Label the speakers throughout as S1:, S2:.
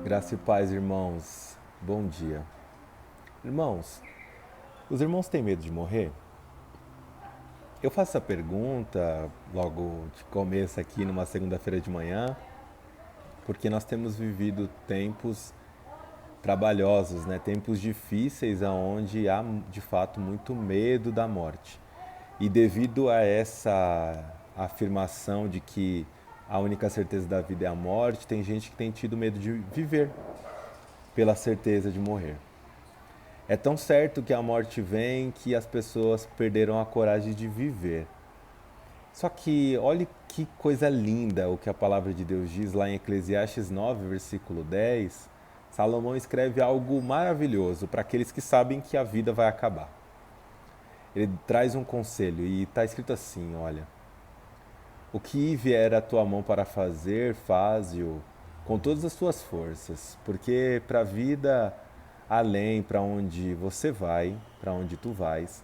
S1: Graça e paz, irmãos. Bom dia. Irmãos, os irmãos têm medo de morrer? Eu faço essa pergunta logo de começo aqui numa segunda-feira de manhã, porque nós temos vivido tempos trabalhosos, né? Tempos difíceis aonde há de fato muito medo da morte. E devido a essa afirmação de que a única certeza da vida é a morte, tem gente que tem tido medo de viver pela certeza de morrer. É tão certo que a morte vem que as pessoas perderam a coragem de viver. Só que olhe que coisa linda o que a palavra de Deus diz lá em Eclesiastes 9, versículo 10. Salomão escreve algo maravilhoso para aqueles que sabem que a vida vai acabar. Ele traz um conselho e está escrito assim, olha: o que vier à tua mão para fazer, faze-o com todas as tuas forças, porque para a vida além, para onde você vai, para onde tu vais,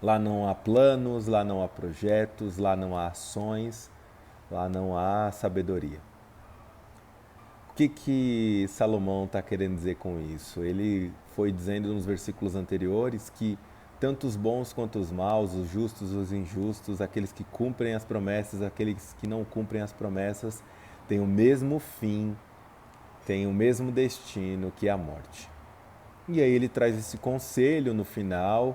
S1: lá não há planos, lá não há projetos, lá não há ações, lá não há sabedoria. O que Salomão está querendo dizer com isso? Ele foi dizendo nos versículos anteriores que tanto os bons quanto os maus, os justos, os injustos, aqueles que cumprem as promessas, aqueles que não cumprem as promessas, têm o mesmo fim, têm o mesmo destino, que é a morte. E aí ele traz esse conselho no final,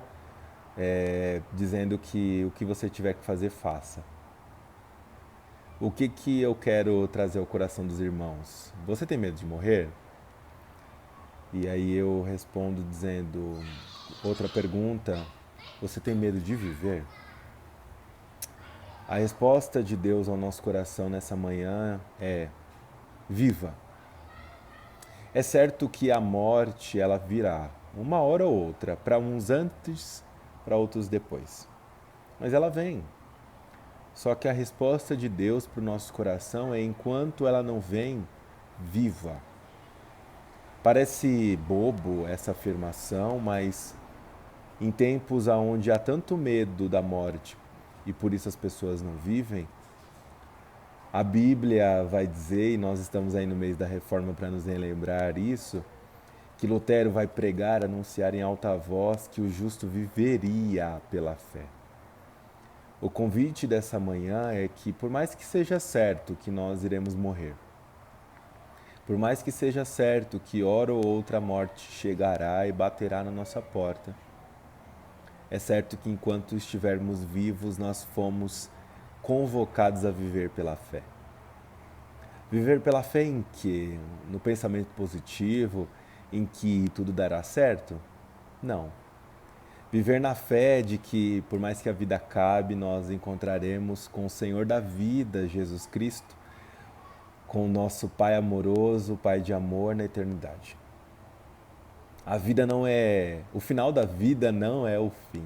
S1: dizendo que o que você tiver que fazer, faça. O que eu quero trazer ao coração dos irmãos? Você tem medo de morrer? E aí eu respondo dizendo, outra pergunta, você tem medo de viver? A resposta de Deus ao nosso coração nessa manhã é: viva. É certo que a morte ela virá, uma hora ou outra, para uns antes, para outros depois. Mas ela vem. Só que a resposta de Deus para o nosso coração é: enquanto ela não vem, viva. Parece bobo essa afirmação, mas em tempos onde há tanto medo da morte e por isso as pessoas não vivem, a Bíblia vai dizer, e nós estamos aí no mês da reforma para nos relembrar isso, que Lutero vai pregar, anunciar em alta voz que o justo viveria pela fé. O convite dessa manhã é que, por mais que seja certo que nós iremos morrer, por mais que seja certo que hora ou outra a morte chegará e baterá na nossa porta, é certo que enquanto estivermos vivos, nós fomos convocados a viver pela fé. Viver pela fé em quê? No pensamento positivo, em que tudo dará certo? Não. Viver na fé de que, por mais que a vida acabe, nós encontraremos com o Senhor da vida, Jesus Cristo, com o nosso Pai amoroso, Pai de amor na eternidade. A vida não é... O final da vida não é o fim.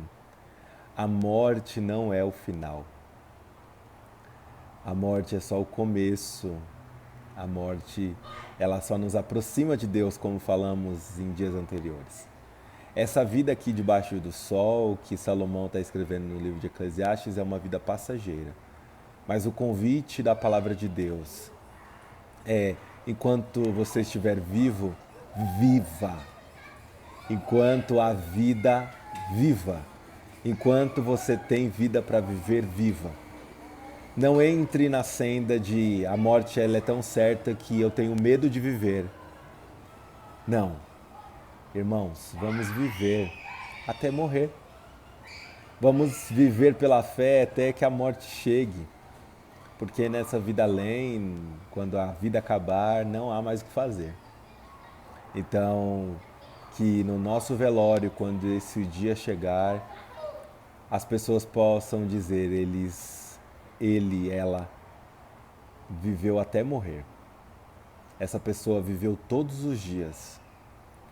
S1: A morte não é o final. A morte é só o começo. A morte, ela só nos aproxima de Deus, como falamos em dias anteriores. Essa vida aqui debaixo do sol, que Salomão está escrevendo no livro de Eclesiastes, é uma vida passageira. Mas o convite da palavra de Deus é: enquanto você estiver vivo, viva. Enquanto há vida, viva. Enquanto você tem vida para viver, viva. Não entre na senda de a morte ela é tão certa que eu tenho medo de viver. Não. Irmãos, vamos viver até morrer. Vamos viver pela fé até que a morte chegue. Porque nessa vida além, quando a vida acabar, não há mais o que fazer. Então, que no nosso velório, quando esse dia chegar, as pessoas possam dizer, ela viveu até morrer. Essa pessoa viveu todos os dias,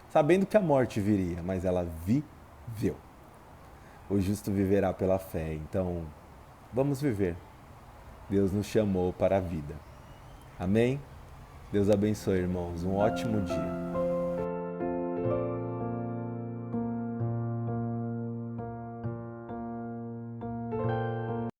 S1: sabendo que a morte viria, mas ela viveu. O justo viverá pela fé. Então, vamos viver. Deus nos chamou para a vida. Amém? Deus abençoe, irmãos. Um ótimo dia.